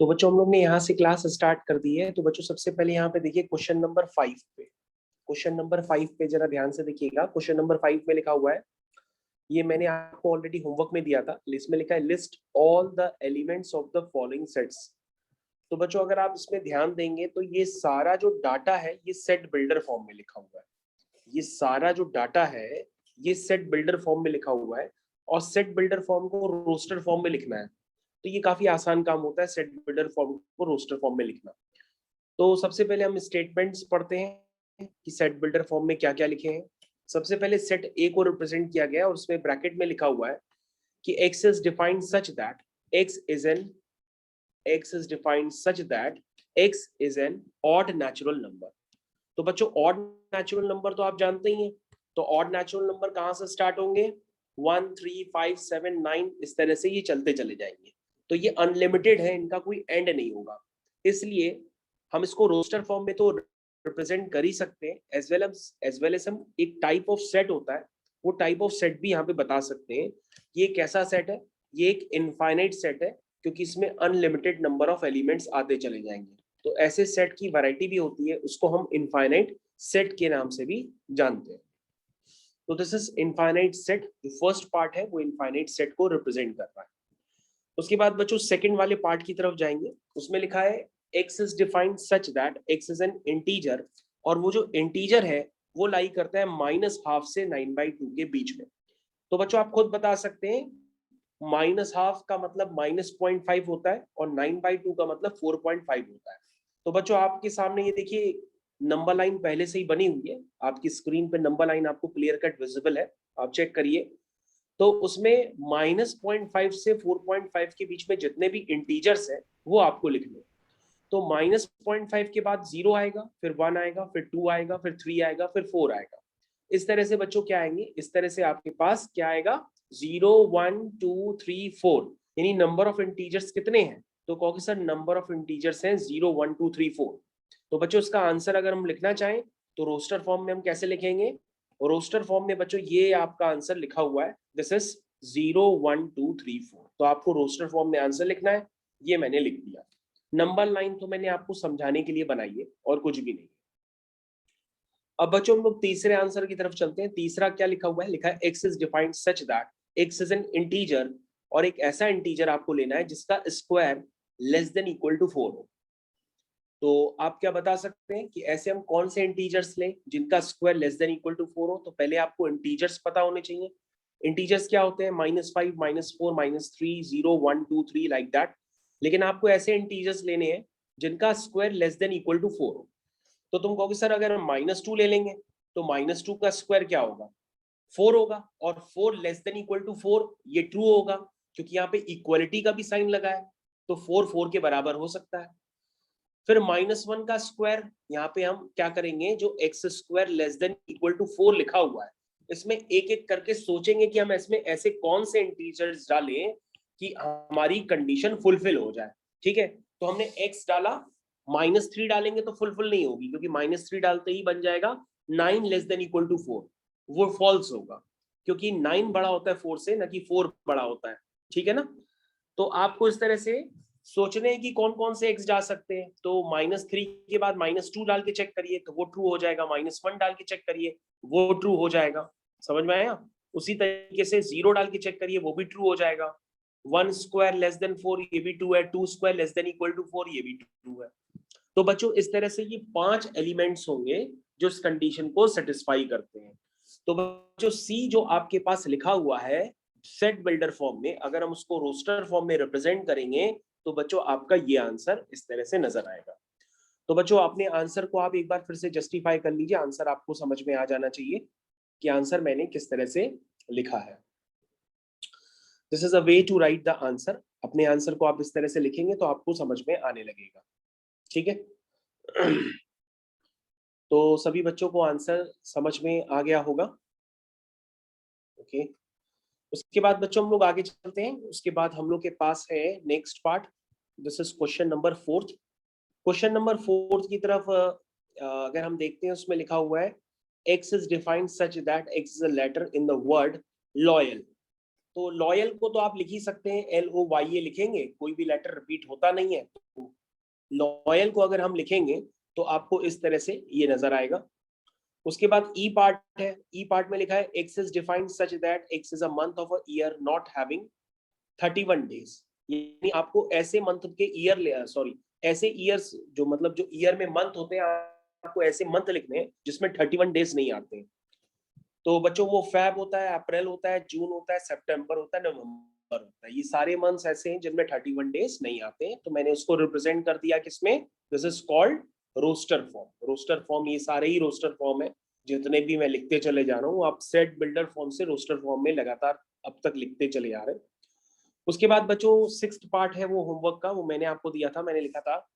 तो बच्चों हम लोग ने यहाँ से क्लास स्टार्ट कर दी है। तो बच्चों सबसे पहले यहाँ पे देखिए क्वेश्चन नंबर 5 पे, क्वेश्चन नंबर 5 पे जरा ध्यान से देखिएगा। क्वेश्चन नंबर 5 में लिखा हुआ है, ये मैंने आपको ऑलरेडी होमवर्क में दिया था। इसमें लिखा है list all the elements of the following sets. तो बच्चों अगर आप इसमें ध्यान देंगे तो ये सारा जो डाटा है ये सेट बिल्डर फॉर्म में लिखा हुआ है। ये सारा जो डाटा है ये सेट बिल्डर फॉर्म में लिखा हुआ है और सेट बिल्डर फॉर्म को रोस्टर फॉर्म में लिखना है। तो ये काफी आसान काम होता है सेट बिल्डर फॉर्म को रोस्टर फॉर्म में लिखना। तो सबसे पहले हम स्टेटमेंट्स पढ़ते हैं कि सेट बिल्डर फॉर्म में क्या क्या लिखे हैं। सबसे पहले सेट ए को रिप्रेजेंट किया गया और उसमें ब्रैकेट में लिखा हुआ है कि x is defined such that x is an odd natural number। तो बच्चों ऑड नेचुरल नंबर तो आप जानते ही हैं। तो ऑड नेचुरल नंबर कहाँ से स्टार्ट होंगे? 1 3 5 7 9 इस तरह से ये चलते चले जाएंगे। तो ये अनलिमिटेड है, इनका कोई एंड नहीं होगा। इसलिए हम इसको रोस्टर फॉर्म में तो रिप्रेजेंट कर ही सकते हैं, एज वेल एज हम एक टाइप ऑफ सेट होता है वो टाइप ऑफ सेट भी यहाँ पे बता सकते हैं। ये कैसा सेट है? ये एक इनफाइनाइट सेट है क्योंकि इसमें अनलिमिटेड नंबर ऑफ एलिमेंट्स आते चले जाएंगे। तो ऐसे सेट की वैरायटी भी होती है, उसको हम इनफाइनाइट सेट के नाम से भी जानते हैं। तो दिस इज इनफाइनाइट सेट। जो फर्स्ट पार्ट है वो इनफाइनाइट सेट को रिप्रेजेंट कर रहा है। उसके बाद बच्चों सेकंड वाले पार्ट की तरफ जाएंगे। उसमें लिखा है x is defined such that x is an integer, और वो जो इंटीजर है वो लाई करता है -12 से 9/2 के बीच में। तो बच्चों आप खुद बता सकते हैं, -12 का मतलब -0.5 होता है और 9/2 का मतलब 4.5 होता है। तो बच्चों आपके सामने ये देखिए नंबर लाइन पहले से ही बनी हुई है, आपकी स्क्रीन पे नंबर लाइन आपको क्लियर कट विजिबल है, आप चेक करिए। तो उसमें -0.5 से 4.5 के बीच में जितने भी इंटीजर्स हैं वो आपको लिखने। तो -0.5 के बाद 0 आएगा, फिर 1 आएगा, फिर 2 आएगा, फिर 3 आएगा, फिर 4 आएगा। इस तरह से बच्चों क्या आएंगे? इस तरह से आपके पास क्या आएगा? 0 1 2 3 4, यानी नंबर ऑफ इंटीजर्स कितने हैं? तो कहोगे सर नंबर ऑफ इंटीजर्स हैं 0 1 2 3 4। तो बच्चों इसका आंसर अगर हम लिखना चाहें तो रोस्टर फॉर्म में हम कैसे लिखेंगे? रोस्टर फॉर्म में बच्चों ये आपका आंसर लिखा हुआ है, दिस इज 0 1 2 3 4। तो आपको रोस्टर फॉर्म में आंसर लिखना है, ये मैंने लिख दिया। नंबर लाइन तो मैंने आपको समझाने के लिए बनाई है और कुछ भी नहीं। अब बच्चों हम लोग तीसरे आंसर की तरफ चलते हैं। तीसरा क्या लिखा हुआ है? लिखा है x is defined such that x is an integer, और एक ऐसा इंटीजर आपको लेना है जिसका square less than equal to 4 हो। तो आप क्या बता सकते हैं कि ऐसे हम कौन से इंटीजर्स लें जिनका square less than equal to 4 हो? तो पहले आपको इंटीजर्स पता होने चाहिए। इंटीजर्स क्या होते हैं? -5 -4 -3 0 1 2 3 लाइक दैट। लेकिन आपको ऐसे इंटीजर्स लेने हैं जिनका square less than equal to 4 हो। तो तुम कहोगे सर अगर हम -2 ले लेंगे तो -2 का स्क्वायर क्या होगा? 4 होगा, और 4 लेस देन इक्वल टू 4 ये ट्रू होगा क्योंकि यहाँ पे इक्वलिटी का भी साइन लगा है। तो 4 4 के बराबर हो सकता है। फिर -1 का स्क्वायर, यहाँ पे हम क्या करेंगे? जो x square less than equal to 4 लिखा हुआ है इसमें एक एक करके सोचेंगे कि हम इसमें ऐसे कौन से इंटीजर्स डालें कि हमारी कंडीशन फुलफिल हो जाए। ठीक है, तो हमने x डाला, -3 डालेंगे तो फुलफिल नहीं होगी क्योंकि -3 डालते ही बन जाएगा 9 लेस देन इक्वल टू 4, वो फॉल्स होगा क्योंकि 9 बड़ा होता है 4 से, ना कि 4 बड़ा होता है। ठीक है ना? तो आपको इस तरह से सोचने हैं कि कौन कौन से x जा सकते हैं। तो -3 के बाद -2 डाल के चेक करिए तो वो ट्रू हो जाएगा, -1 डाल के चेक करिए वो ट्रू हो जाएगा। समझ में आया? उसी तरीके से 0 डाल के चेक करिए वो भी ट्रू हो जाएगा। 1 स्क्वायर लेस देन 4 ये भी ट्रू है, 2 square less than equal to 4 ये भी ट्रू है। तो बच्चों इस तरह से ये 5 एलिमेंट्स होंगे जो इस कंडीशन को सेटिस्फाई करते हैं। तो बच्चों सी जो आपके पास लिखा हुआ है सेट बिल्डर फॉर्म में, अगर हम उसको रोस्टर फॉर्म में रिप्रेजेंट करेंगे तो बच्चों आपका ये आंसर इस तरह से नजर आएगा। तो बच्चों अपने आंसर को आप एक बार फिर से जस्टिफाई कर लीजिए। आंसर आपको समझ में आ जाना चाहिए कि आंसर मैंने किस तरह से लिखा है। This is a way to write the answer. अपने आंसर को आप इस तरह से लिखेंगे तो आपको समझ में आने लगेगा। ठीक है? तो सभी बच्चों को आंसर समझ में आ गया होगा। ओके, उसके बाद बच्चों हम लोग आगे चलते हैं। उसके बाद हम लोग के पास है next part, this is question number 4। Question number 4 की तरफ अगर हम देखते हैं उसमें लिखा हुआ है x is defined such that x is a letter in the word loyal। तो लॉयल को तो आप लिख ही सकते हैं, LOYA लिखेंगे, कोई भी लेटर रिपीट होता नहीं है। तो लॉयल को अगर हम लिखेंगे तो आपको इस तरह से ये नजर आएगा। उसके बाद ई पार्ट है, ई पार्ट में लिखा है x is defined such that x is a month of a year not having 31 days, यानी आपको ऐसे मंथ के ईयर, सॉरी ऐसे ईयर्स जो मतलब जो ईयर में मंथ होते हैं, आपको ऐसे मंथ लिखने हैं जिसमें 31 डेज नहीं आते हैं। तो बच्चों वो फेब होता है, अप्रैल होता है, जून होता है, सितंबर होता है, नवंबर होता है, ये सारे मंथ्स ऐसे हैं जिनमें 31 डेज नहीं आते हैं। तो मैंने उसको रिप्रेजेंट कर दिया किसमें, this is called roster form. Roster form, ये सारे ही रोस्टर फॉर्म है जितने भी मैं लिखते चले जा रहा हूँ, आप सेट बिल्डर फॉर्म से रोस्टर फॉर्म में लगातार अब तक लिखते चले जा रहे हैं। उसके बाद बच्चों 6th पार्ट है वो होमवर्क का, वो मैंने आपको दिया था, मैंने लिखा था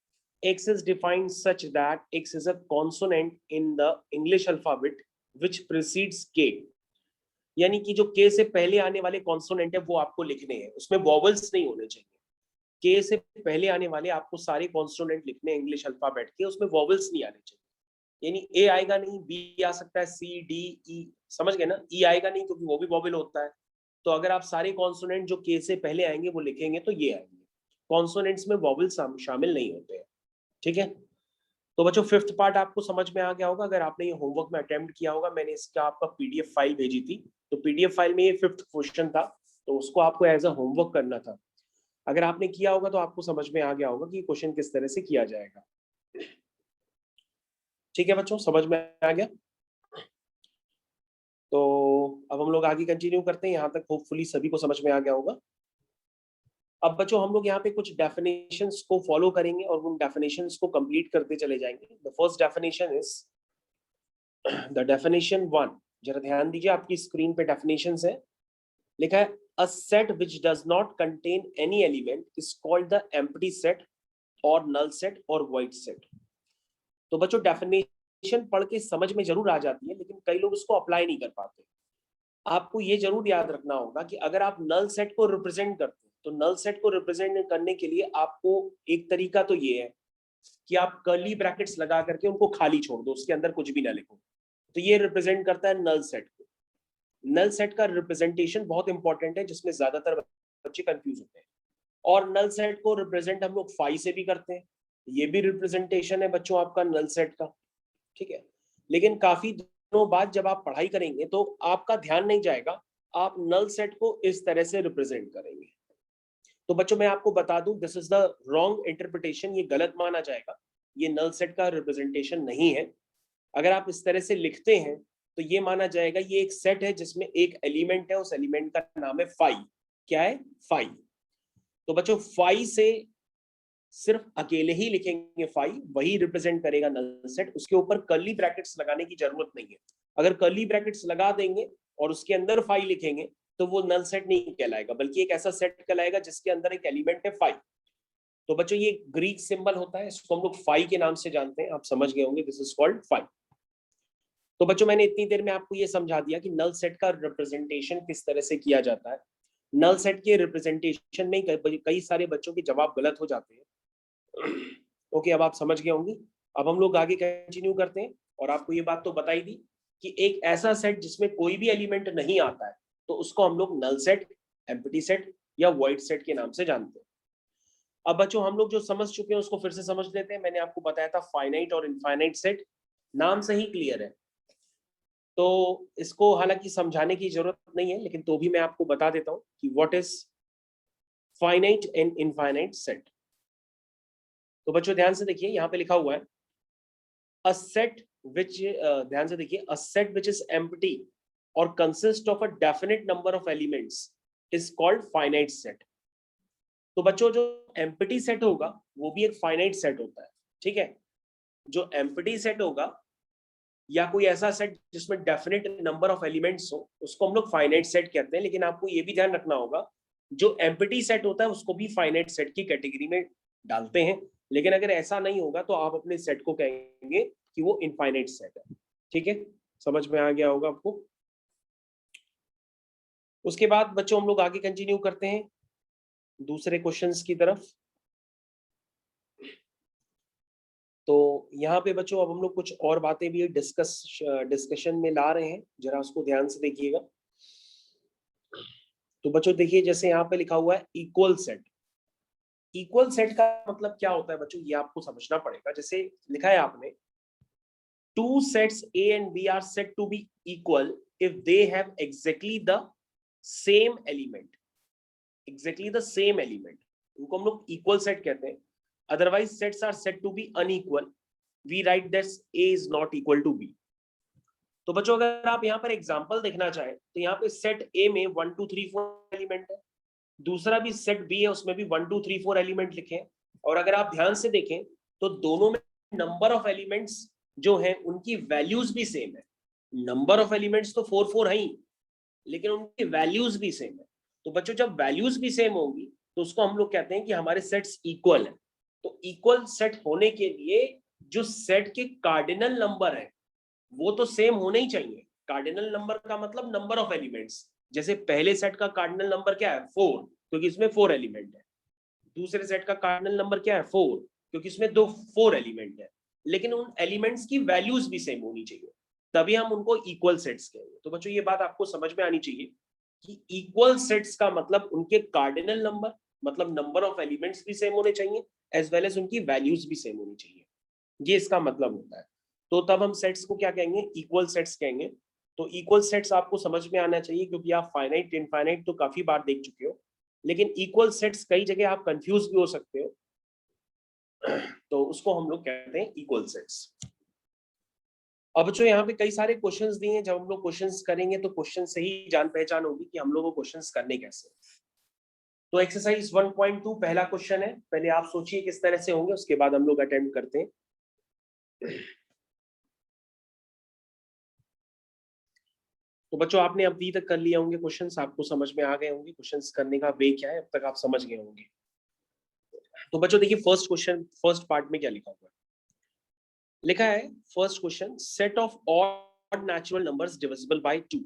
x is defined such that x is a consonant in the English alphabet which precedes k, यानी कि जो k से पहले आने वाले कॉन्सोनेंट है वो आपको लिखने हैं, उसमें वॉवल्स नहीं होने चाहिए। k से पहले आने वाले आपको सारे कॉन्सोनेंट लिखने हैं इंग्लिश अल्फाबेट के, उसमें वॉवल्स नहीं आने चाहिए। यानी a आएगा नहीं, b आ सकता है, c d e, समझ गए ना, e आएगा नहीं क्योंकि वो भी वॉवल होता है। तो अगर आप सारे कॉन्सोनेंट जो k से पहले आएंगे वो लिखेंगे तो ये आएंगे, कॉन्सोनेंट्स में वॉवल्स शामिल नहीं होते हैं। ठीक है, तो बच्चों 5th पार्ट आपको समझ में आ गया होगा। अगर आपने ये होमवर्क में अटेम्प्ट किया होगा, मैंने इसका आपका PDF फाइल भेजी थी, तो PDF फाइल में ये 5th क्वेश्चन था, तो उसको आपको एज अ होमवर्क करना था। अगर आपने किया होगा तो आपको समझ में आ गया होगा कि क्वेश्चन किस तरह से किया जाएगा। ठीक है बच्चों, समझ में आ गया। तो अब हम लोग आगे कंटिन्यू करते हैं, यहाँ तक होपफुली सभी को समझ में आ गया होगा। अब बच्चों हम लोग यहाँ पे कुछ डेफिनेशंस को फॉलो करेंगे और उन डेफिनेशंस को कंप्लीट करते चले जाएंगे। The first definition is the definition 1, जरा ध्यान दीजिए, आपकी स्क्रीन पे डेफिनेशंस है, लिखा है a set which does not contain any element is called the empty set और नल सेट और वॉइड सेट। तो बच्चों डेफिनेशन पढ़ के समझ में जरूर आ जाती है, लेकिन कई लोग उसको अप्लाई नहीं कर पाते। आपको ये जरूर याद रखना होगा कि अगर आप नल सेट को रिप्रेजेंट करते हैं तो नल सेट को रिप्रेजेंट करने के लिए आपको एक तरीका तो ये है कि आप कर्ली ब्रैकेट्स लगा करके उनको खाली छोड़ दो, उसके अंदर कुछ भी ना लिखो, तो ये रिप्रेजेंट करता है नल सेट को। नल सेट का रिप्रेजेंटेशन बहुत इंपॉर्टेंट है, जिसमें ज्यादातर बच्चे कंफ्यूज होते हैं। और नल सेट को रिप्रेजेंट हम लोग फाई से भी करते हैं, ये भी रिप्रेजेंटेशन है बच्चों आपका नल सेट का। ठीक है, लेकिन काफी दिनों बाद जब आप पढ़ाई करेंगे तो आपका ध्यान नहीं जाएगा, आप नल सेट को इस तरह से रिप्रेजेंट करेंगे। तो बच्चों मैं आपको बता दूं, this is the wrong interpretation, ये गलत माना जाएगा, ये नल सेट का रिप्रेजेंटेशन नहीं है। अगर आप इस तरह से लिखते हैं तो ये माना जाएगा ये एक सेट है जिसमें एक एलिमेंट है, उस एलिमेंट का नाम है फाई। क्या है? फाई। तो बच्चों फाई से सिर्फ अकेले ही लिखेंगे फाई, वही रिप्रेजेंट करेगा नल सेट, उसके ऊपर कर्ली ब्रैकेट्स लगाने की जरूरत नहीं है। अगर कर्ली ब्रैकेट्स लगा देंगे और उसके अंदर फाई लिखेंगे तो वो नल सेट नहीं कहलाएगा, बल्कि एक ऐसा सेट कहलाएगा जिसके अंदर एक एलिमेंट है फाई। तो बच्चों ये ग्रीक सिंबल होता है, इसको हम लोग फाई के नाम से जानते हैं, आप समझ गए होंगे, दिस इज कॉल्ड फाई। तो बच्चों मैंने इतनी देर में आपको ये समझा दिया कि नल सेट का रिप्रेजेंटेशन किस तरह से किया जाता है। नल सेट के रिप्रेजेंटेशन में कई सारे बच्चों के जवाब गलत हो जाते हैं। ओके, अब आप समझ गए होंगे। अब हम लोग आगे कंटिन्यू करते हैं, और आपको ये बात तो बताई दी कि एक ऐसा सेट जिसमें कोई भी एलिमेंट नहीं आता है तो उसको हम लोग नल सेट, एम्प्टी सेट या वॉइड सेट के नाम से जानते हैं। अब बच्चों हम लोग जो समझ चुके हैं उसको फिर से समझ लेते हैं। मैंने आपको बताया था फाइनाइट और इनफाइनाइट सेट, नाम से ही क्लियर है, तो इसको हालांकि समझाने की जरूरत नहीं है, लेकिन तो भी मैं आपको बता देता हूं कि what is finite and infinite set. तो बच्चों ध्यान से देखिए, यहाँ पे लिखा हुआ है अ सेट विच, ध्यान से देखिए, a set which is empty और consist of a definite number of elements is called finite set. तो बच्चों जो एम्प्टी सेट होगा वो भी एक फाइनाइट सेट होता है। ठीक है, जो एम्प्टी सेट होगा या कोई ऐसा सेट जिसमें डेफिनेट नंबर ऑफ एलिमेंट्स हो उसको हम लोग फाइनाइट सेट कहते हैं। लेकिन आपको ये भी ध्यान रखना होगा, जो एम्प्टी सेट होता है उसको भी फाइनाइट सेट की कैटेगरी में डालते हैं, लेकिन अगर ऐसा नहीं होगा तो आप अपने सेट को कहेंगे कि वो इनफाइनाइट सेट है। ठीक है, समझ में आ गया होगा आपको। उसके बाद बच्चों हम लोग आगे कंटिन्यू करते हैं दूसरे क्वेश्चंस की तरफ। तो यहाँ पे बच्चों अब हम लोग कुछ और बातें भी डिस्कशन में ला रहे हैं, जरा उसको ध्यान से देखिएगा। तो बच्चों देखिए जैसे यहाँ पे लिखा हुआ है इक्वल सेट। इक्वल सेट का मतलब क्या होता है बच्चों, ये आपको समझना पड़ेगा। जैसे लिखा है आपने, two sets A and B are said to be equal if they have exactly the same element. Exactly the same element. उनको हम लोग equal set कहते हैं. Otherwise sets are said to be unequal. We write that A is not equal to B. तो बच्चों अगर आप यहाँ पर एग्जाम्पल देखना चाहें तो यहाँ पे सेट A में 1 2 3 4 एलिमेंट है, दूसरा भी सेट B है उसमें भी 1 2 3 4 एलिमेंट लिखे हैं। और अगर आप ध्यान से देखें तो दोनों में नंबर ऑफ एलिमेंट्स जो है उनकी वैल्यूज भी सेम है। नंबर ऑफ एलिमेंट्स तो 4 4 है ही, लेकिन उनकी वैल्यूज भी सेम है। तो बच्चों जब वैल्यूज भी सेम होंगी तो उसको हम लोग कहते हैं कि हमारे सेट्स इक्वल है। तो इक्वल सेट होने के लिए जो सेट के कार्डिनल नंबर है वो तो सेम होने ही चाहिए। कार्डिनल नंबर का मतलब नंबर ऑफ एलिमेंट्स। जैसे पहले सेट का कार्डिनल नंबर क्या है 4, क्योंकि इसमें 4 एलिमेंट है। दूसरे सेट का कार्डिनल नंबर क्या है 4, क्योंकि इसमें 4 एलिमेंट है। लेकिन उन एलिमेंट्स की वैल्यूज भी सेम होनी चाहिए, तभी हम उनको इक्वल सेट्स कहेंगे। तो बच्चों ये बात आपको समझ में आनी चाहिए कि इक्वल सेट्स का मतलब उनके कार्डिनल नंबर मतलब नंबर ऑफ एलिमेंट्स भी सेम होने चाहिए, एज वेल एज उनकी वैल्यूज भी सेम होनी चाहिए। ये इसका मतलब होता है। तो तब हम सेट्स को क्या कहेंगे, इक्वल सेट्स कहेंगे। तो इक्वल सेट्स आपको समझ में आना चाहिए, क्योंकि आप फाइनाइट इनफाइनाइट तो काफी बार देख चुके हो, लेकिन इक्वल सेट्स कई जगह आप कंफ्यूज भी हो सकते हो। तो उसको हम लोग कहते हैं इक्वल सेट्स। अब बच्चों यहाँ पे कई सारे क्वेश्चंस दिए हैं, जब हम लोग क्वेश्चंस करेंगे तो क्वेश्चन से ही जान पहचान होगी कि हम लोगों को क्वेश्चंस करने कैसे। तो एक्सरसाइज 1.2 पहला क्वेश्चन है, पहले आप सोचिए किस तरह से होंगे, उसके बाद हम लोग अटेम्प्ट करते हैं। तो बच्चों आपने अभी तक कर लिया होंगे क्वेश्चंस, आपको समझ में आ गए होंगे क्वेश्चंस करने का वे क्या है, अब तक आप समझ गए होंगे। तो बच्चों देखिए फर्स्ट क्वेश्चन, फर्स्ट पार्ट में क्या लिखा हुआ है। लिखा है first question, set of odd natural numbers divisible by 2।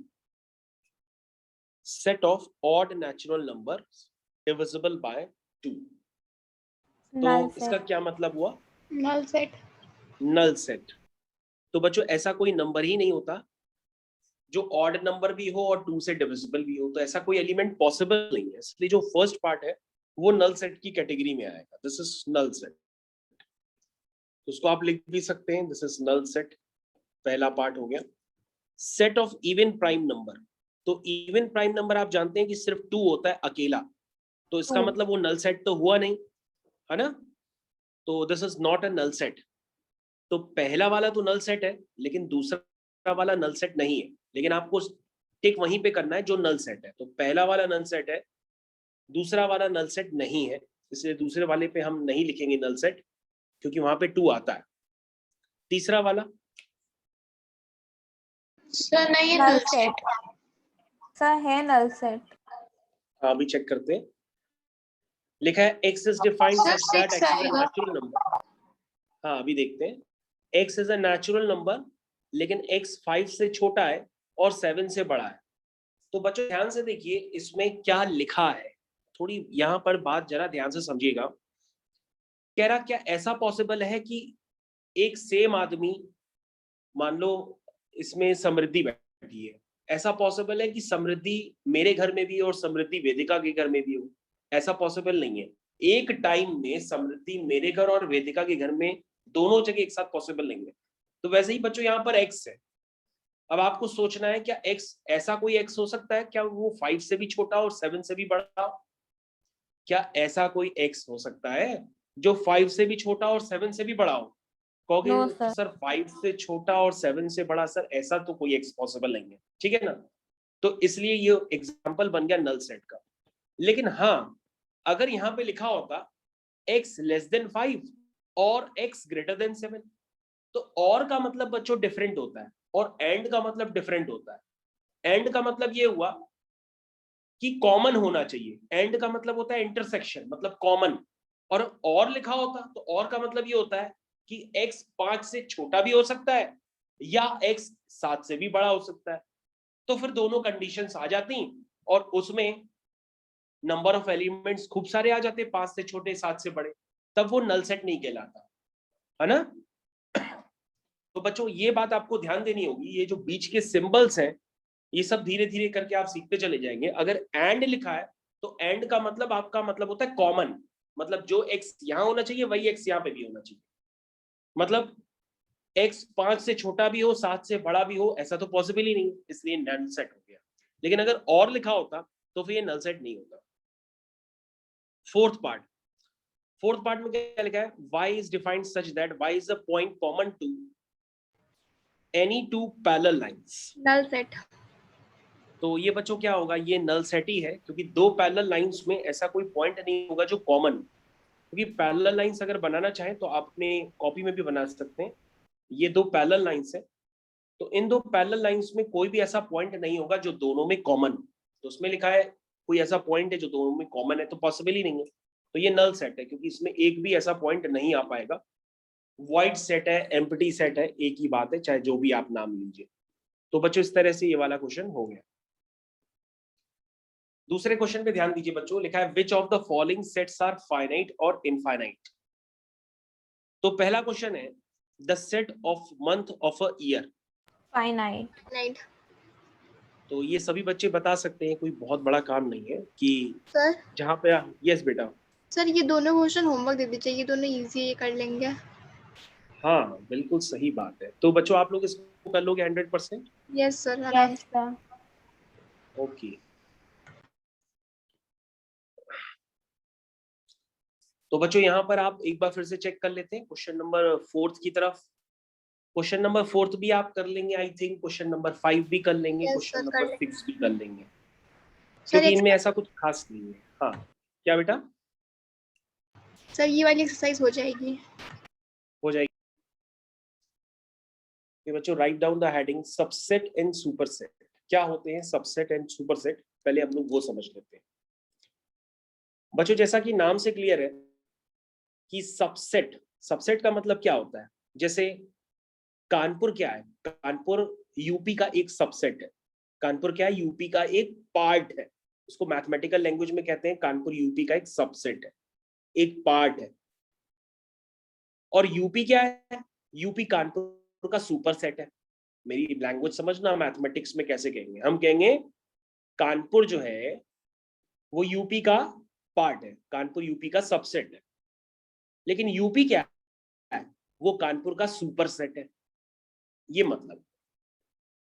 Set of odd natural numbers divisible by 2। तो इसका क्या मतलब हुआ, नल सेट। नल सेट। तो बच्चों ऐसा कोई नंबर ही नहीं होता जो ऑड नंबर भी हो और 2 से डिविजिबल भी हो, तो ऐसा कोई एलिमेंट पॉसिबल नहीं है। इसलिए जो फर्स्ट पार्ट है वो नल सेट की कैटेगरी में आएगा। This is null set. उसको आप लिख भी सकते हैं, दिस इज नल सेट। पहला पार्ट हो गया। Set of even prime number. तो इवन प्राइम नंबर आप जानते हैं कि सिर्फ 2 होता है अकेला, तो इसका मतलब वो नल सेट तो हुआ नहीं, है ना। तो this is not a null set. तो पहला वाला तो नल सेट है, लेकिन दूसरा वाला नल सेट नहीं है। लेकिन आपको टिक वहीं पे करना है जो नल सेट है। तो पहला वाला नल सेट है, दूसरा वाला नल सेट नहीं है, इसलिए दूसरे वाले पे हम नहीं लिखेंगे नल सेट, क्योंकि वहां पे 2 आता है। तीसरा वाला सर नहीं है नल सेट। सर है नल सेट। हाँ अभी चेक करते हैं। लिखा है x is defined such that x is a natural number। हाँ अभी देखते हैं। x is a natural number, लेकिन x 5 से छोटा है और 7 से बड़ा है। तो बच्चों ध्यान से देखिए इसमें क्या लिखा है, थोड़ी यहाँ पर बात जरा ध्यान से समझिएगा। कह रहा क्या ऐसा पॉसिबल है कि एक सेम आदमी, मान लो इसमें समृद्धि बैठी है, ऐसा पॉसिबल है कि समृद्धि मेरे घर में भी हो और समृद्धि वेदिका के घर में भी हो? ऐसा पॉसिबल नहीं है। एक टाइम में समृद्धि मेरे घर और वेदिका के घर में दोनों जगह एक साथ पॉसिबल नहीं है। तो वैसे ही बच्चों यहाँ पर x है। अब आपको सोचना है क्या x, ऐसा कोई x हो सकता है क्या वो 5 से भी छोटा और 7 से भी बड़ा? क्या ऐसा कोई x हो सकता है जो 5 से भी छोटा और 7 से भी बड़ा हो? कहोगे No, तो सर 5 से छोटा और 7 से बड़ा, सर ऐसा तो कोई x पॉसिबल नहीं है, ठीक है ना। तो इसलिए ये एग्जांपल बन गया नल सेट का। लेकिन हाँ अगर यहाँ पे लिखा होता x लेस देन 5 और x ग्रेटर देन 7, तो और का मतलब बच्चों डिफरेंट होता है और एंड का मतलब डिफरेंट होता है। एंड का मतलब ये हुआ कि कॉमन होना चाहिए, एंड का मतलब होता है इंटरसेक्शन, मतलब कॉमन। और लिखा होता तो और का मतलब ये होता है कि x 5 से छोटा भी हो सकता है या x 7 से भी बड़ा हो सकता है। तो फिर दोनों कंडीशंस आ जाती और उसमें नंबर ऑफ एलिमेंट्स खूब सारे आ जाते, 5 से छोटे 7 से बड़े, तब वो नल सेट नहीं कहलाता, है ना। तो बच्चों ये बात आपको ध्यान देनी होगी, ये जो बीच के सिंबल्स हैं ये सब धीरे धीरे करके आप सीखते चले जाएंगे। अगर एंड लिखा है तो एंड का मतलब आपका मतलब होता है कॉमन, मतलब जो एक्स यहां होना चाहिए वही एक्स यहां पे भी होना चाहिए। मतलब एक्स 5 से छोटा भी हो 7 से बड़ा भी हो ऐसा तो पॉसिबल ही नहीं, इसलिए नल सेट हो गया। लेकिन अगर और लिखा होता तो फिर ये नल सेट नहीं होता। फोर्थ पार्ट में क्या लिखा है, y is defined such that y is a point common to any two parallel lines। null set। तो ये बच्चों क्या होगा, ये नल सेट ही है, क्योंकि दो पैरेलल लाइंस में ऐसा कोई पॉइंट नहीं होगा जो कॉमन, क्योंकि पैरेलल लाइंस अगर बनाना चाहें तो आप अपने कॉपी में भी बना सकते हैं। ये दो पैरेलल लाइंस है, तो इन दो पैरेलल लाइंस में कोई भी ऐसा पॉइंट नहीं होगा जो दोनों में कॉमन। तो उसमें लिखा है कोई ऐसा पॉइंट है जो दोनों में कॉमन है, तो पॉसिबल ही नहीं है, तो ये नल सेट है, क्योंकि इसमें एक भी ऐसा पॉइंट नहीं आ पाएगा। वाइड सेट है, एम्प्टी सेट है, एक ही बात है, चाहे जो भी आप नाम लीजिए। तो बच्चों इस तरह से ये वाला क्वेश्चन हो गया। दूसरे क्वेश्चन पे ध्यान दीजिए बच्चों, लिखा है which of the following sets are finite और इनफाइनाइट। तो पहला क्वेश्चन है the set of month of a year. Finite. तो ये सभी बच्चे बता सकते हैं, कोई बहुत बड़ा काम नहीं है कि सर जहाँ पे यस बेटा। सर ये दोनों क्वेश्चन होमवर्क दे दीजिए, ये दोनों इजी है, कर लेंगे। हाँ बिल्कुल सही बात है। तो बच्चों आप लोग इसको कर लोगे 100%? यस सर, आराम यस से। सर। ओके, तो बच्चों यहाँ पर आप एक बार फिर से चेक कर लेते हैं क्वेश्चन नंबर 4 की तरफ। क्वेश्चन नंबर 4 भी आप कर लेंगे आई थिंक, क्वेश्चन नंबर 5 भी कर लेंगे, यस क्वेश्चन सर, कर नंबर लेंगे। 6 भी कर लेंगे, सर क्योंकि एक इनमें ऐसा कुछ खास नहीं है। हाँ क्या बेटा? सर ये वाली एक्सरसाइज हो जाएगी। हो जाएगी। ये बच्चों write down the heading subset and superset. क्या होते हैं सबसेट एंड सुपरसेट, पहले हम लोग वो समझ लेते हैं। बच्चों जैसा कि नाम से क्लियर है कि सबसेट, सबसेट का मतलब क्या होता है, जैसे कानपुर क्या है, कानपुर यूपी का एक सबसेट है। कानपुर क्या है, यूपी का एक पार्ट है। उसको मैथमेटिकल लैंग्वेज में कहते हैं कानपुर यूपी का एक सबसेट है, एक पार्ट है। और यूपी क्या है, यूपी कानपुर का सुपरसेट है। मेरी लैंग्वेज समझना, मैथमेटिक्स में कैसे कहेंगे, हम कहेंगे कानपुर जो है वो यूपी का पार्ट है, कानपुर यूपी का सबसेट है। लेकिन यूपी क्या है, वो कानपुर का सुपरसेट है। ये मतलब,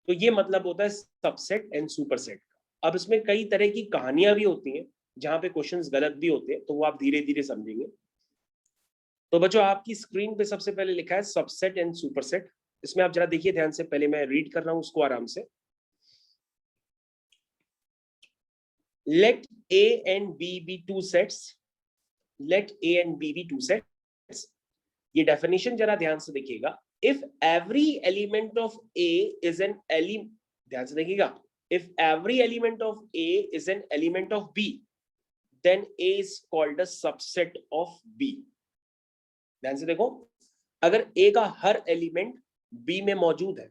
तो ये मतलब होता है सबसेट एंड सुपरसेट का। अब इसमें कई तरह की कहानियां भी होती हैं जहां पे क्वेश्चंस गलत भी होते हैं, तो वो आप धीरे धीरे समझेंगे। तो बच्चों आपकी स्क्रीन पे सबसे पहले लिखा है सबसेट एंड सुपरसेट। इसमें आप जरा देखिए ध्यान से, पहले मैं रीड कर रहा हूं उसको आराम से। Let A and B be two sets, let A and B be two sets. ये डेफिनेशन जरा ध्यान से देखिएगा। If every element of A is an element, ध्यान से देखिएगा, if every element of A is an element of B then A is called a subset of B. ध्यान से देखो, अगर ए का हर एलिमेंट बी में मौजूद है,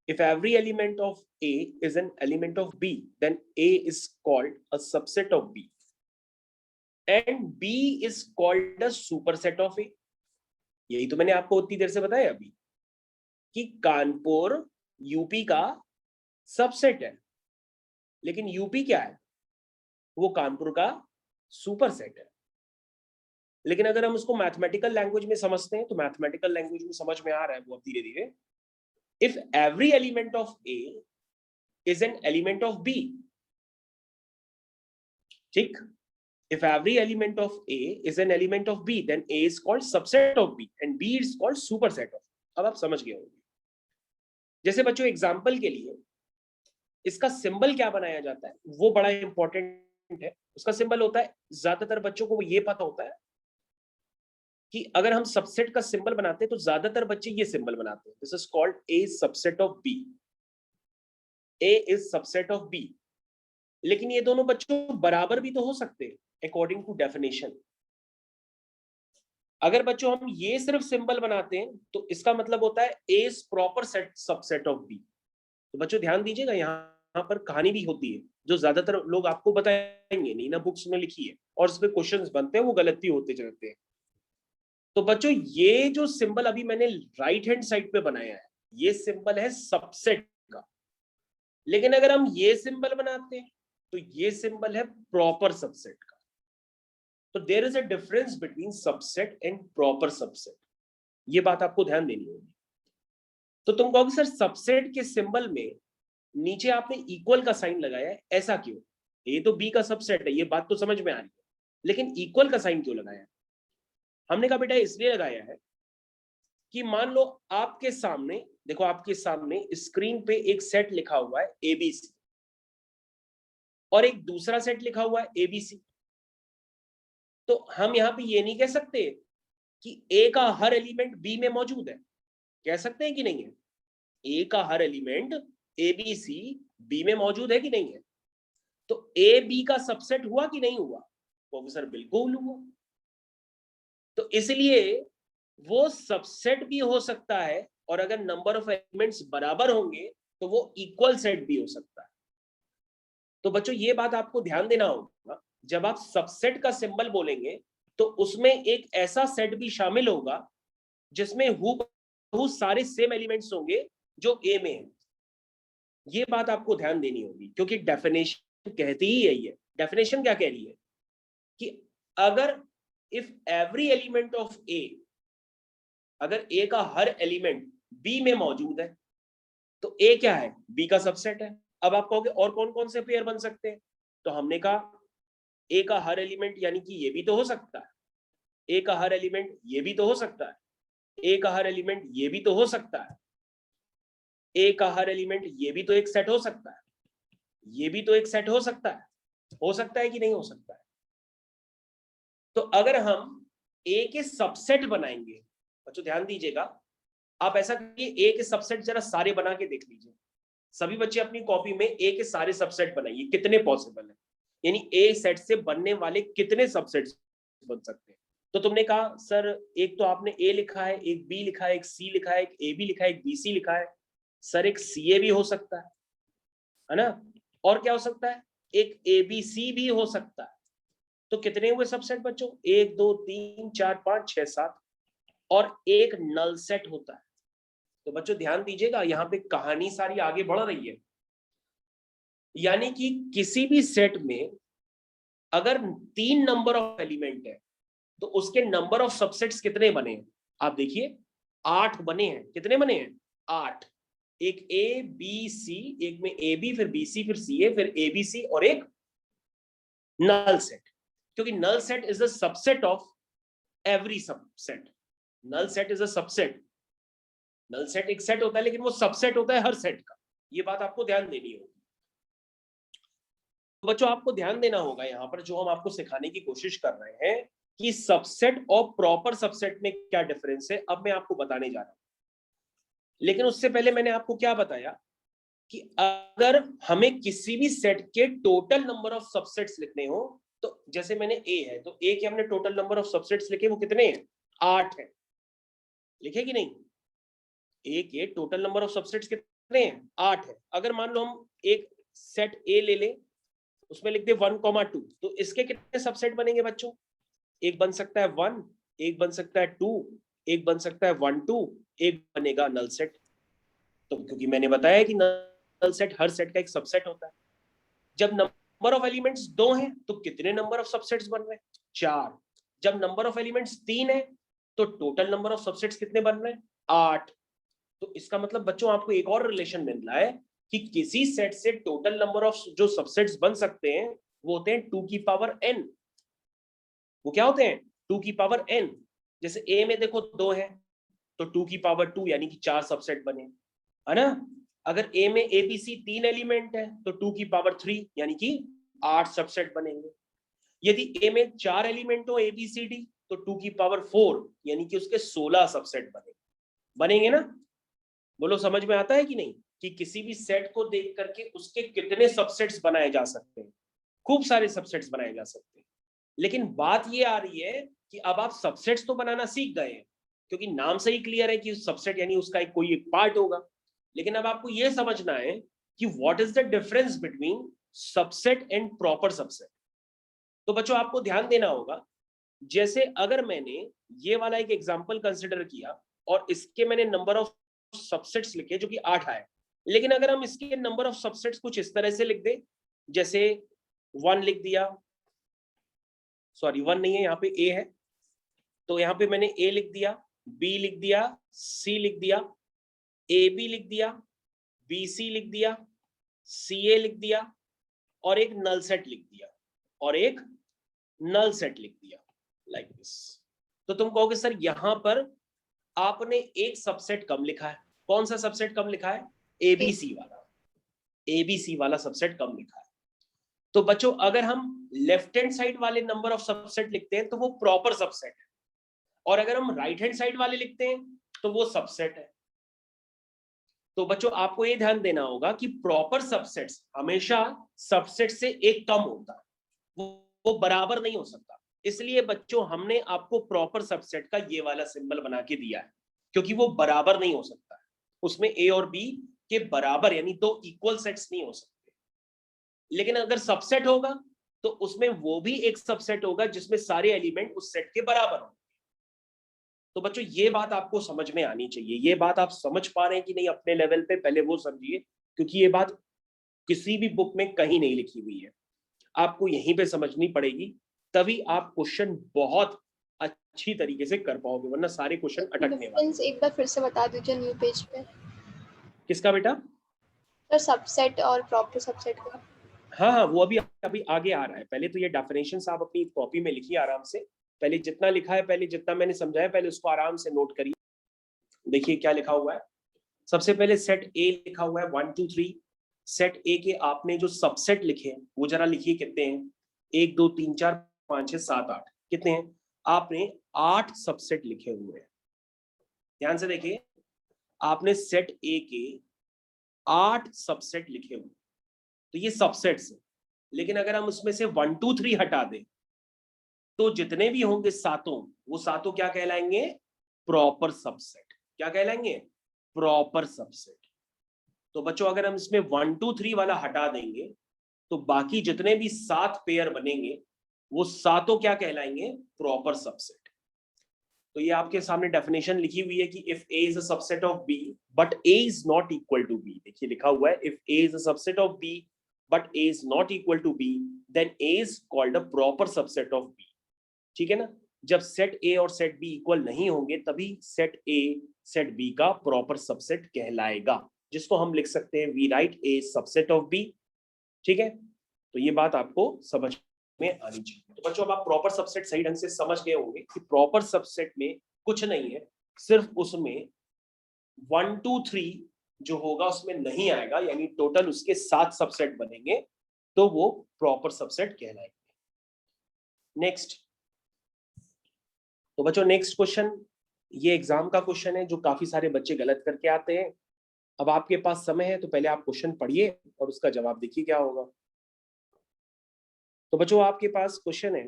if every element of A is an element of B, then A is called a subset of B, and B is called a superset of A। यही तो मैंने आपको उतनी देर से बताया अभी कि कानपुर यूपी का सबसेट है, लेकिन यूपी क्या है, वो कानपुर का सुपरसेट है। लेकिन अगर हम उसको मैथमेटिकल लैंग्वेज में समझते हैं तो मैथमेटिकल लैंग्वेज में समझ में आ रहा है वो अब धीरे धीरे। If every element of A is an element of B, ठीक, if every element of A is an element of B, then A is called subset of B and B is called superset of। अब आप समझ गए होंगे। जैसे बच्चों example के लिए इसका सिंबल क्या बनाया जाता है वो बड़ा इंपॉर्टेंट है। उसका सिंबल होता है, ज्यादातर बच्चों को ये पता होता है कि अगर हम सबसेट का सिंबल बनाते हैं तो ज्यादातर बच्चे ये सिंबल बनाते हैं, this is called A subset of B. A is subset of B. लेकिन ये दोनों बच्चों बराबर भी तो हो सकते हैं अकॉर्डिंग टू डेफिनेशन। अगर बच्चों हम ये सिर्फ सिंबल बनाते हैं तो इसका मतलब होता है A is proper set subset of B. तो बच्चों ध्यान दीजिएगा, यहाँ पर कहानी भी होती है जो ज्यादातर लोग आपको बताएंगे नहीं ना, बुक्स में लिखी है, और इस पे क्वेश्चंस बनते हैं वो गलत भी होते रहते हैं। तो बच्चों ये जो सिंबल अभी मैंने राइट हैंड साइड पे बनाया है, ये सिंबल है सबसेट का। लेकिन अगर हम ये सिंबल बनाते हैं तो ये सिंबल है प्रॉपर सबसेट का। तो there is a difference between subset and proper subset, ये बात आपको ध्यान देनी होगी। तो तुम कहोगे सर सबसेट के सिंबल में नीचे आपने इक्वल का साइन लगाया है, ऐसा क्यों? ये तो बी का सबसेट है, ये बात तो समझ में आ रही है, लेकिन इक्वल का साइन क्यों लगाया? हमने कहा बेटा इसलिए लगाया है कि मान लो आपके सामने, देखो आपके सामने स्क्रीन पे एक सेट लिखा हुआ है एबीसी और एक दूसरा सेट लिखा हुआ है एबीसी। तो हम यहां पे ये नहीं कह सकते कि ए का हर एलिमेंट बी में मौजूद है, कह सकते हैं कि नहीं है? ए का हर एलिमेंट एबीसी बी में मौजूद है कि नहीं है? तो ए बी का सबसेट हुआ कि नहीं हुआ? प्रोफेसर बिल्कुल हुआ। तो इसलिए वो सबसेट भी हो सकता है, और अगर नंबर ऑफ एलिमेंट्स बराबर होंगे तो वो इक्वल सेट भी हो सकता है। तो बच्चों ये बात आपको ध्यान देना होगा, जब आप सबसेट का सिंबल बोलेंगे तो उसमें एक ऐसा सेट भी शामिल होगा जिसमें हूबहू सारे सेम एलिमेंट्स होंगे जो ए में है। ये बात आपको ध्यान देनी होगी, क्योंकि डेफिनेशन कहती ही यही है। डेफिनेशन क्या कह रही है कि अगर इफ एवरी एलिमेंट ऑफ ए, अगर ए का हर एलिमेंट बी में मौजूद है तो ए क्या है? बी का सबसेट है। अब आप कहोगे और कौन कौन से पेयर बन सकते हैं? तो हमने कहा ए का हर एलिमेंट यानी कि ये भी तो हो सकता है, ए का हर एलिमेंट ये भी तो हो सकता है, ए का हर एलिमेंट ये भी तो हो सकता है, ए का हर एलिमेंट ये भी तो एक सेट हो सकता है, ये भी तो एक सेट हो सकता है कि नहीं हो सकता है? तो अगर हम ए के सबसेट बनाएंगे, बच्चों ध्यान दीजिएगा, आप ऐसा करिए ए के सबसेट जरा सारे बना के देख लीजिए। सभी बच्चे अपनी कॉपी में ए के सारे सबसेट बनाइए, कितने पॉसिबल है, यानी ए सेट से बनने वाले कितने सबसेट्स बन सकते हैं। तो तुमने कहा सर एक तो आपने ए लिखा है, एक बी लिखा है, एक सी लिखा है, एक ए बी लिखा है, एक बी सी लिखा है। सर एक सी ए भी हो सकता है ना? और क्या हो सकता है? एक ए बी सी भी हो सकता है। तो कितने हुए सबसेट बच्चों? 1 2 3 4 5 6 7, और एक नल सेट होता है। तो बच्चों ध्यान दीजिएगा, यहाँ पे कहानी सारी आगे बढ़ रही है, यानी कि किसी भी सेट में अगर 3 नंबर ऑफ एलिमेंट है तो उसके नंबर ऑफ सबसेट्स कितने बने हैं? आप देखिए 8 बने हैं। कितने बने हैं? 8। एक ए बी सी, एक में ए बी, फिर बी सी, फिर सी ए, फिर ए बी सी, और एक नल सेट, क्योंकि null set is a subset of every subset. Null set is a subset. Null set एक सेट होता है लेकिन वो सबसेट होता है हर सेट का। ये बात आपको ध्यान देनी होगी। तो बच्चों आपको ध्यान देना होगा यहाँ पर, जो हम आपको सिखाने की कोशिश कर रहे हैं कि सबसेट और प्रॉपर सबसेट में क्या डिफरेंस है, अब मैं आपको बताने जा रहा हूं। लेकिन उससे पहले मैंने आपको क्या बताया कि अगर हमें किसी भी सेट के टोटल नंबर ऑफ सबसेट्स लिखने हो, तो जैसे मैंने ए है तो ए के हमने टोटल नंबर ऑफ सबसेट्स लिखे, वो कितने हैं? 8 है। लिखे कि नहीं? ए के टोटल नंबर ऑफ सबसेट्स कितने हैं? 8 है। अगर मान लो हम एक सेट ए ले लें, उसमें लिख दे 1,2, तो इसके कितने सबसेट बनेंगे बच्चों? एक बन सकता है 1, एक बन सकता है 2, एक बन सकता है 1 2, एक बनेगा नल सेट। तो क्योंकि मैंने बताया कि नल सेट हर सेट का एक सबसेट होता है। जब नंबर ऑफ एलिमेंट्स 2 हैं तो कितने नंबर ऑफ सबसेट्स बन रहे हैं? 4। जब नंबर ऑफ एलिमेंट्स 3 है तो टोटल नंबर ऑफ सबसेट्स कितने बन रहे हैं? 8। तो इसका मतलब बच्चों आपको एक और रिलेशन मिल रहा है कि किसी सेट से टोटल नंबर ऑफ जो सबसेट्स बन सकते हैं वो होते हैं 2 की पावर n। वो क्या होते हैं? 2 की पावर n। जैसे a में देखो 2 है तो 2 की पावर 2 यानी कि 4 सबसेट बने, है ना? अगर a में a b c 3 एलिमेंट है तो 2 की पावर 3 यानी कि 8 सबसेट बनेंगे। यदि a में 4 एलिमेंट हो a b c d तो 2 की पावर 4 यानी कि उसके 16 सबसेट बनेंगे ना? बोलो समझ में आता है कि नहीं कि किसी भी सेट को देख करके उसके कितने सबसेट्स बनाए जा सकते हैं? खूब सारे सबसेट्स बनाए जा सकते हैं। लेकिन बात ये आ रही है कि अब आप सबसेट्स तो बनाना सीख गए हैं, क्योंकि नाम से ही क्लियर है कि सबसेट यानी उसका कोई एक पार्ट होगा। लेकिन अब आपको यह समझना है कि what is the difference between subset and proper subset. तो बच्चों आपको ध्यान देना होगा, जैसे अगर मैंने ये वाला एक एग्जांपल कंसिडर किया और इसके मैंने नंबर ऑफ सबसेट्स लिखे जो कि 8 आए, लेकिन अगर हम इसके नंबर ऑफ सबसेट्स कुछ इस तरह से लिख दें, जैसे 1 लिख दिया, सॉरी 1 नहीं है, यहाँ पे ए है, तो यहाँ पे मैंने ए लिख दिया, बी लिख दिया, सी लिख दिया, ए बी लिख दिया, बी सी लिख दिया, सी ए लिख दिया, और एक नल सेट लिख दिया, और एक नल सेट लिख दिया, लाइक दिस। तो तुम कहोगे सर यहां पर आपने एक सबसेट कम लिखा है। कौन सा सबसेट कम लिखा है? एबीसी वाला, एबीसी वाला सबसेट कम लिखा है। तो बच्चों अगर हम लेफ्ट हैंड साइड वाले नंबर ऑफ सबसेट लिखते हैं तो वो प्रॉपर सबसेट है, और अगर हम राइट हैंड साइड वाले लिखते हैं तो वो सबसेट है। तो बच्चों आपको ये ध्यान देना होगा कि प्रॉपर सबसेट्स हमेशा सबसेट से एक कम होता है, वो बराबर नहीं हो सकता। इसलिए बच्चों हमने आपको प्रॉपर सबसेट का ये वाला सिंबल बना के दिया है, क्योंकि वो बराबर नहीं हो सकता है, उसमें ए और बी के बराबर यानी दो इक्वल सेट्स नहीं हो सकते। लेकिन अगर सबसेट होगा तो उसमें वो भी एक सबसेट होगा जिसमें सारे एलिमेंट उस सेट के बराबर होंगे। तो बच्चों ये बात आपको समझ में आनी चाहिए। ये बात आप समझ पा रहे हैं कि नहीं अपने लेवल पे? पहले वो समझिए, क्योंकि ये बात किसी भी बुक में कहीं नहीं लिखी हुई है, आपको यहीं पे समझनी पड़ेगी, तभी आप क्वेश्चन बहुत अच्छी तरीके से कर पाओगे, वरना सारे क्वेश्चन अटकने वाले। एक बार फिर से बता दीजिए न्यू पेज पे। किसका बेटा? सर सबसेट और प्रॉपर सबसेट का। हाँ, वो अभी आगे आ रहा है। पहले तो ये डेफिनेशंस आप अपनी कॉपी में लिखिए आराम से। पहले जितना लिखा है, पहले जितना मैंने समझाया, पहले उसको आराम से नोट करिए। देखिए क्या लिखा हुआ है। सबसे पहले सेट ए लिखा हुआ है 1 2 3। सेट ए के आपने जो सबसेट लिखे हैं वो जरा लिखिए कितने हैं। 1 2 3 4 5 6 7 8 कितने हैं? आपने 8 सबसेट लिखे हुए हैं। ध्यान से देखिए, आपने सेट ए के 8 सबसेट लिखे हुए, तो ये सबसेट्स है। लेकिन अगर हम उसमें से 1 2 3 हटा दें तो जितने भी होंगे सातों, वो सातों क्या कहलाएंगे? Proper subset. क्या कहलाएंगे? Proper subset. तो बच्चों अगर हम इसमें 1 2 3 वाला हटा देंगे तो बाकी जितने भी 7 पेयर बनेंगे वो सातों क्या कहलाएंगे? Proper subset. तो ये आपके सामने डेफिनेशन लिखी हुई है कि if A is a subset of B but A is not equal to B. देखिए लिखा हुआ है if A is a subset of B but A is not equal to B then A is called a proper subset of B. ठीक है ना? जब set ए और set B equal नहीं होंगे तभी सेट ए सेट बी का proper subset कहलाएगा, जिसको हम लिख सकते हैं we write A subset of B. ठीक है, तो ये बात आपको समझ में आनी चाहिए। तो बच्चों अब आप प्रॉपर सबसेट सही ढंग से समझ गए होंगे कि प्रॉपर सबसेट में कुछ नहीं है, सिर्फ उसमें 1 2 3 जो होगा उसमें नहीं आएगा, यानी टोटल उसके 7 सबसेट बनेंगे, तो वो प्रॉपर सबसेट कहलाएंगे। नेक्स्ट, तो बच्चों नेक्स्ट क्वेश्चन, ये एग्जाम का क्वेश्चन है जो काफी सारे बच्चे गलत करके आते हैं। अब आपके पास समय है तो पहले आप क्वेश्चन पढ़िए और उसका जवाब देखिए क्या होगा। तो बच्चों आपके पास क्वेश्चन है,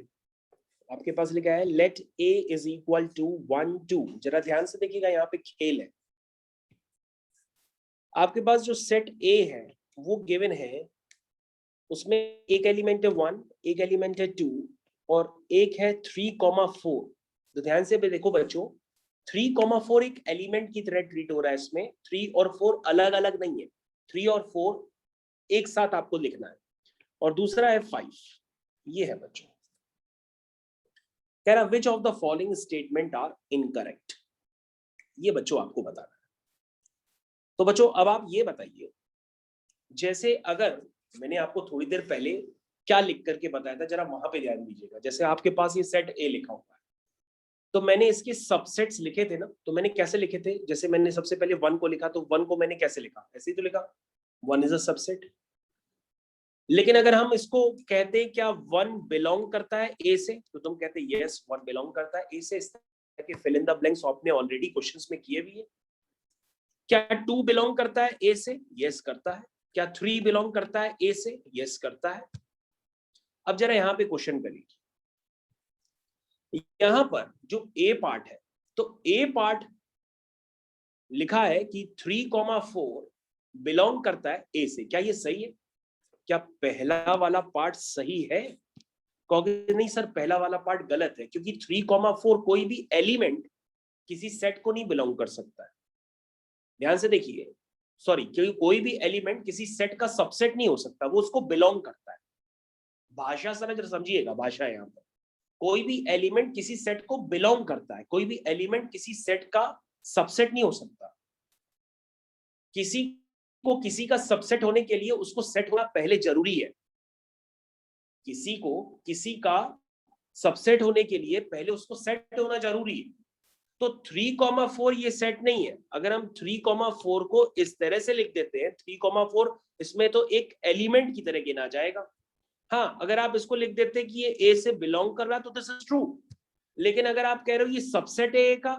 आपके पास लिखा है let a is equal to 1 2। जरा ध्यान से देखिएगा, यहाँ पे खेल है। आपके पास जो सेट a है वो गिवन है, उसमें एक एलिमेंट है 1, एक एलिमेंट है 2 और एक है 3,4। तो ध्यान से देखो बच्चों, 3,4 एक एलिमेंट की तरह ट्रीट हो रहा है। इसमें 3 और 4 अलग अलग नहीं है, 3 और 4 एक साथ आपको लिखना है। और दूसरा है 5, ये है बच्चों। कह रहा which of the following statement are incorrect, ये बच्चों आपको बताना है। तो बच्चों अब आप ये बताइए, जैसे अगर मैंने आपको थोड़ी देर पहले क्या लिख करके बताया था, जरा वहां पे ध्यान दीजिएगा। जैसे आपके पास ये सेट ए लिखा हुआ है, तो मैंने इसके सबसेट्स लिखे थे ना, तो मैंने कैसे लिखे थे? जैसे मैंने सबसे पहले 1 को लिखा, तो 1 को मैंने कैसे लिखा? ऐसे ही तो लिखा, 1 इज अ सबसेट। लेकिन अगर हम इसको कहते हैं क्या 1 बिलोंग करता है ए से, तो तुम कहते यस 1 बिलोंग करता है ए से। इस तरह के फिल इन द ब्लैंक्स आपने ऑलरेडी क्वेश्चंस में किए भी है। क्या 2 बिलोंग करता है ए से? यस करता है। क्या 3 बिलोंग करता है ए से? यस करता है। अब जरा यहां पे क्वेश्चन करिए, यहां पर जो ए पार्ट है, तो ए पार्ट लिखा है कि 3,4 बिलोंग करता है ए से। क्या ये सही है? क्या पहला वाला पार्ट सही है? कहोगे नहीं सर पहला वाला पार्ट गलत है, क्योंकि 3,4 कोई भी एलिमेंट किसी सेट को नहीं बिलोंग कर सकता है। ध्यान से देखिए, सॉरी, क्योंकि कोई भी एलिमेंट किसी सेट का सबसेट नहीं हो सकता, वो उसको बिलोंग करता है। भाषा समझिएगा, भाषा है यहाँ पर। कोई भी एलिमेंट किसी सेट को बिलोंग करता है, कोई भी एलिमेंट किसी सेट का सबसेट नहीं हो सकता। किसी को किसी का सबसेट होने के लिए उसको सेट होना पहले जरूरी है। किसी को किसी का सबसेट होने के लिए पहले उसको सेट होना जरूरी है। तो 3,4 ये सेट नहीं है। अगर हम 3,4 को इस तरह से लिख देते हैं, 3,4 इसमें तो एक एलिमेंट की तरह गिना जाएगा। हाँ, अगर आप इसको लिख देते कि ये ए से बिलोंग कर रहा है तो दिस इज ट्रू। लेकिन अगर आप कह रहे हो ये सबसेट है ए का,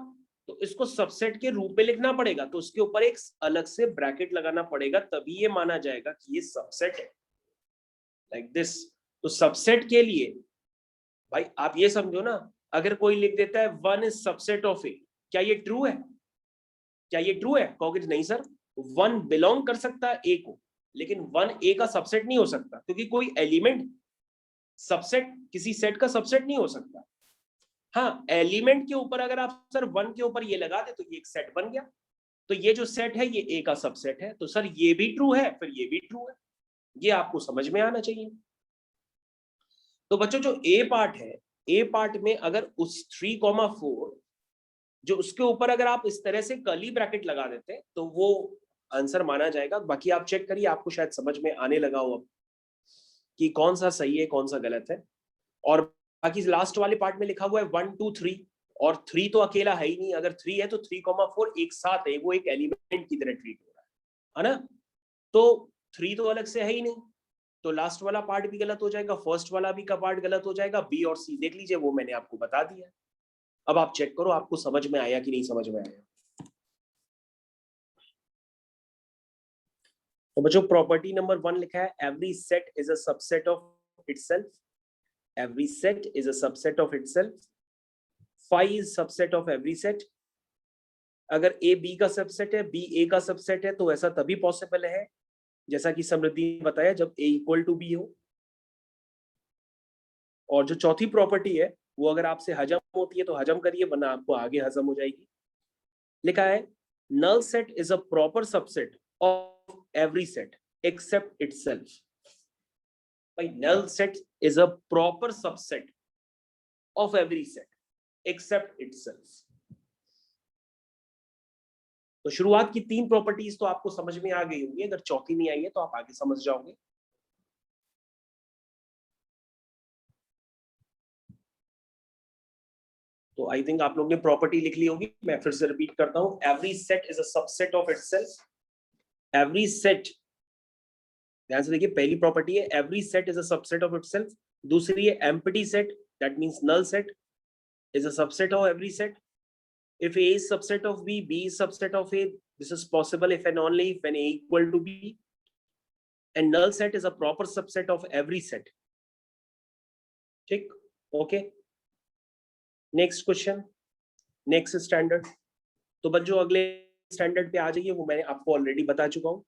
तो इसको सबसेट के रूप में लिखना पड़ेगा, तो उसके ऊपर एक अलग से ब्रैकेट लगाना पड़ेगा, तभी ये माना जाएगा कि ये सबसेट है, लाइक दिस। तो सबसेट के लिए भाई आप ये समझो ना, अगर कोई लिख देता है 1 इज सबसेट ऑफ ए, क्या ये ट्रू है? क्या ये ट्रू है? कहोगे नहीं सर, 1 बिलोंग कर सकता है ए को, लेकिन 1 ए का सबसेट नहीं हो सकता, क्योंकि कोई एलिमेंट सबसेट किसी सेट का सबसेट नहीं हो सकता। हाँ, एलिमेंट के ऊपर अगर आप सर 1 के ऊपर ये लगा दे तो ये एक सेट बन गया, तो ये जो सेट है ये ए का सबसेट है, तो सर ये भी ट्रू है, फिर ये भी ट्रू है। ये आपको समझ में आना चाहिए। तो बच्चों जो ए पार्ट है, ए पार्ट में अगर उस 3,4 जो उसके ऊपर अगर आप इस तरह से कर्ली ब्रैकेट लगा देते तो वो आंसर माना जाएगा। बाकी आप चेक करिए, आपको शायद समझ में आने लगा हो अब कि कौन सा सही है कौन सा गलत है। और बाकी लास्ट वाले पार्ट में लिखा हुआ है 1 2 3, और 3 तो अकेला है ही नहीं। अगर 3 है तो 3,4 एक साथ है, वो एक एलिमेंट की तरह ट्रीट हो रहा है ना। तो 3 तो अलग से है ही नहीं, तो लास्ट वाला पार्ट भी गलत हो जाएगा, फर्स्ट वाला भी का पार्ट गलत हो जाएगा। बी और सी देख लीजिए, वो मैंने आपको बता दिया। अब आप चेक करो आपको समझ में आया कि नहीं समझ में आया। तो बच्चों प्रॉपर्टी नंबर 1 लिखा है, every set is a subset of itself. Every set is a subset of itself. Phi is subset of every set. अगर ए बी का सबसेट है, बी ए का सबसेट है, तो ऐसा तभी पॉसिबल है जैसा कि समृद्धि ने बताया, जब ए इक्वल टू बी हो। और जो चौथी प्रॉपर्टी है वो अगर आपसे हजम होती है तो हजम करिए, वरना आपको आगे हजम हो जाएगी। लिखा है null set is a proper subset of every set except itself. By null set is a proper subset of every set except itself. तो शुरुआत की 3 प्रॉपर्टीज तो आपको समझ में आ गई होंगी, अगर चौथी नहीं आई है तो आप आगे समझ जाओगे। तो आई थिंक आप लोग ने प्रॉपर्टी लिख ली होगी, मैं फिर से रिपीट करता हूं। Every set is a subset of itself. Every set, ध्यान से देखिए, पहली प्रॉपर्टी है every set is a subset of itself. दूसरी है empty set, that means null set is a subset of every set. If A is subset of B, B is subset of A. This is possible if and only if when A equal to B. And null set is a proper subset of every set. ठीक, okay. Next question, next standard. तो बच्चों अगले standard पे आ जाइए, वो मैंने आपको already बता चुका हूँ।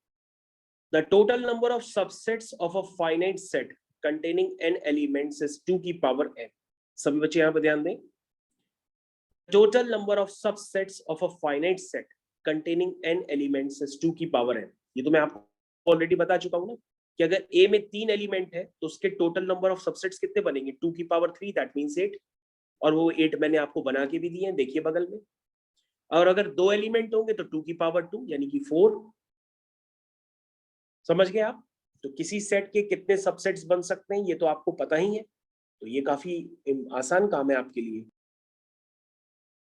The total number of subsets of a finite set containing n elements is 2 की पावर n. सभी बच्चे यहाँ पे ध्यान दें। Total number of subsets of a finite set containing n elements is 2 की पावर n. ये तो मैं आपको ऑलरेडी बता चुका हूँ ना कि अगर A में 3 एलिमेंट है तो उसके टोटल नंबर ऑफ सबसेट्स कितने बनेंगे? 2 की पावर 3, दैट मींस 8। और वो 8 मैंने आपको बना के भी दिए हैं, देखिए बगल में। और अगर 2 एलिमेंट होंगे तो 2 की पावर 2 यानी कि 4। समझ गए आप? तो किसी सेट के कितने सबसेट्स बन सकते हैं ये तो आपको पता ही है, तो ये काफी आसान काम है आपके लिए।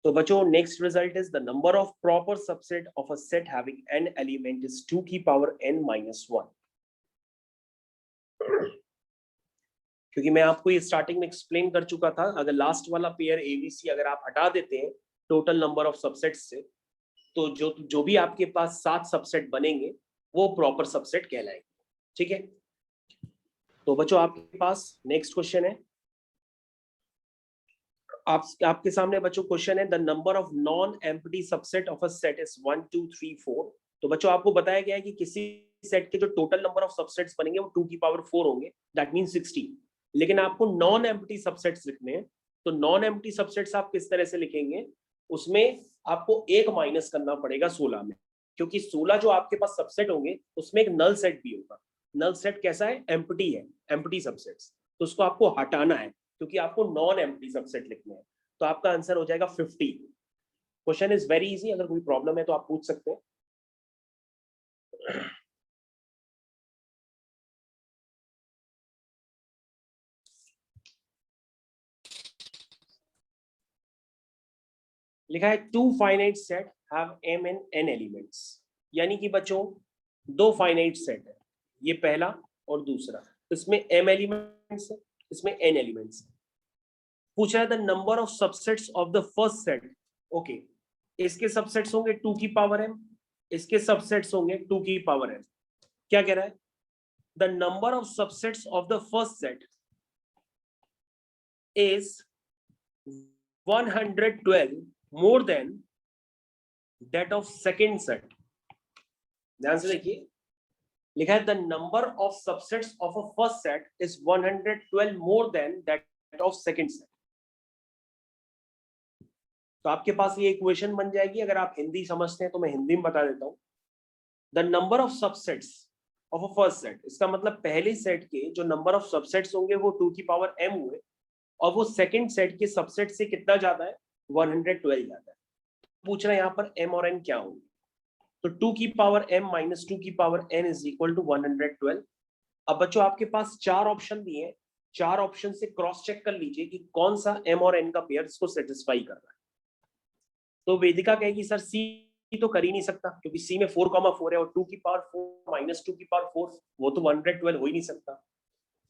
तो बच्चों next result is the number of proper subset of a set having n element is 2 की पावर n माइनस 1। क्योंकि मैं आपको ये स्टार्टिंग में एक्सप्लेन कर चुका था, अगर लास्ट वाला पेयर एबीसी अगर आप हटा देते हैं टोटल नंबर ऑफ सबसेट्स से, तो जो भी आपके पास 7 सबसेट बनेंगे वो प्रॉपर सबसेट कहलाएंगे। ठीक है, तो बच्चों आपके पास नेक्स्ट क्वेश्चन है। आपके सामने बच्चों क्वेश्चन है, the number of non empty subset of a set is 1 2 3 4। तो बच्चों आपको बताया गया है कि किसी सेट के जो टोटल नंबर ऑफ सबसेट्स बनेंगे वो 2 की पावर 4 होंगे, दैट मींस 16। लेकिन आपको नॉन एम्प्टी सबसेट्स लिखने हैं, तो नॉन एम्प्टी सबसेट्स आप किस तरह से लिखेंगे? उसमें आपको एक माइनस करना पड़ेगा 16 में। क्योंकि 16 जो आपके पास सबसेट होंगे उसमें एक नल सेट भी होगा। नल सेट कैसा है? एम्प्टी है, एम्प्टी सबसेट्स, तो उसको आपको हटाना है क्योंकि आपको नॉन एम्प्टी सबसेट लिखने हैं। तो आपका आंसर हो जाएगा 50। क्वेश्चन इज वेरी इजी, अगर कोई प्रॉब्लम है तो आप पूछ सकते हैं। लिखा है two finite set have m and n elements, यानी कि बच्चों दो फाइनाइट सेट है, ये पहला और दूसरा, इसमें m एलिमेंट्स है, इसमें n एलिमेंट्स है। पूछ रहा है the number of subsets of the first set. Okay, इसके सबसेट्स होंगे 2 की पावर m, इसके सबसेट्स होंगे 2 की पावर n। क्या कह रहा है? The number of subsets of the first set is 112 more than that of second set। ध्यान से देखिए, लिखा है the number of subsets of a first set is 112 more than that of second set। तो आपके पास ये इक्वेशन बन जाएगी। अगर आप हिंदी समझते हैं तो मैं हिंदी में बता देता हूं। The number of subsets of a first set, इसका मतलब पहले सेट के जो नंबर ऑफ सबसेट्स होंगे वो 2 की पावर m हुए, और वो सेकंड सेट के सबसेट से कितना ज्यादा है? 112 ज्यादा है। पूछ रहा है यहाँ पर m और n क्या होंगे, तो 2 की पावर m माइनस 2 की power n is equal to 112। अब बच्चों आपके पास 4 ऑप्शन दिए हैं, 4 ऑप्शन से क्रॉस चेक कर लीजिए कि कौन सा m और n का पेयर इसको सेटिस्फाई कर रहा है। तो वेदिका कहेगी सर C तो कर ही नहीं सकता क्योंकि C में 4,4 है और 2 की पावर 4 माइनस 2 की पावर 4, वो तो 112 हो ही नहीं सकता।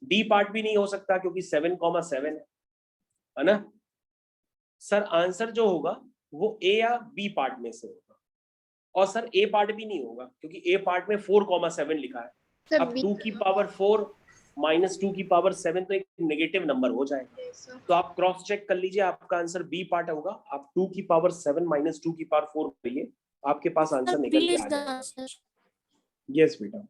D पार्ट भी नहीं हो सकता क्योंकि 7,7 है ना। सर आंसर जो होगा वो A या B पार्ट में से होगा, और सर A पार्ट भी नहीं होगा क्योंकि A पार्ट में 4,7 लिखा है। अब 2 की पावर 4 माइनस 2 की पावर 7 तो एक नेगेटिव नंबर हो जाएगा। तो आप क्रॉस चेक कर लीजिए, आपका आंसर बी पार्ट होगा। आप 2 की पावर 7 माइनस 2 की पावर 4 करिए, आपके पास आंसर निकल के आ जाएगा। यस बेटा।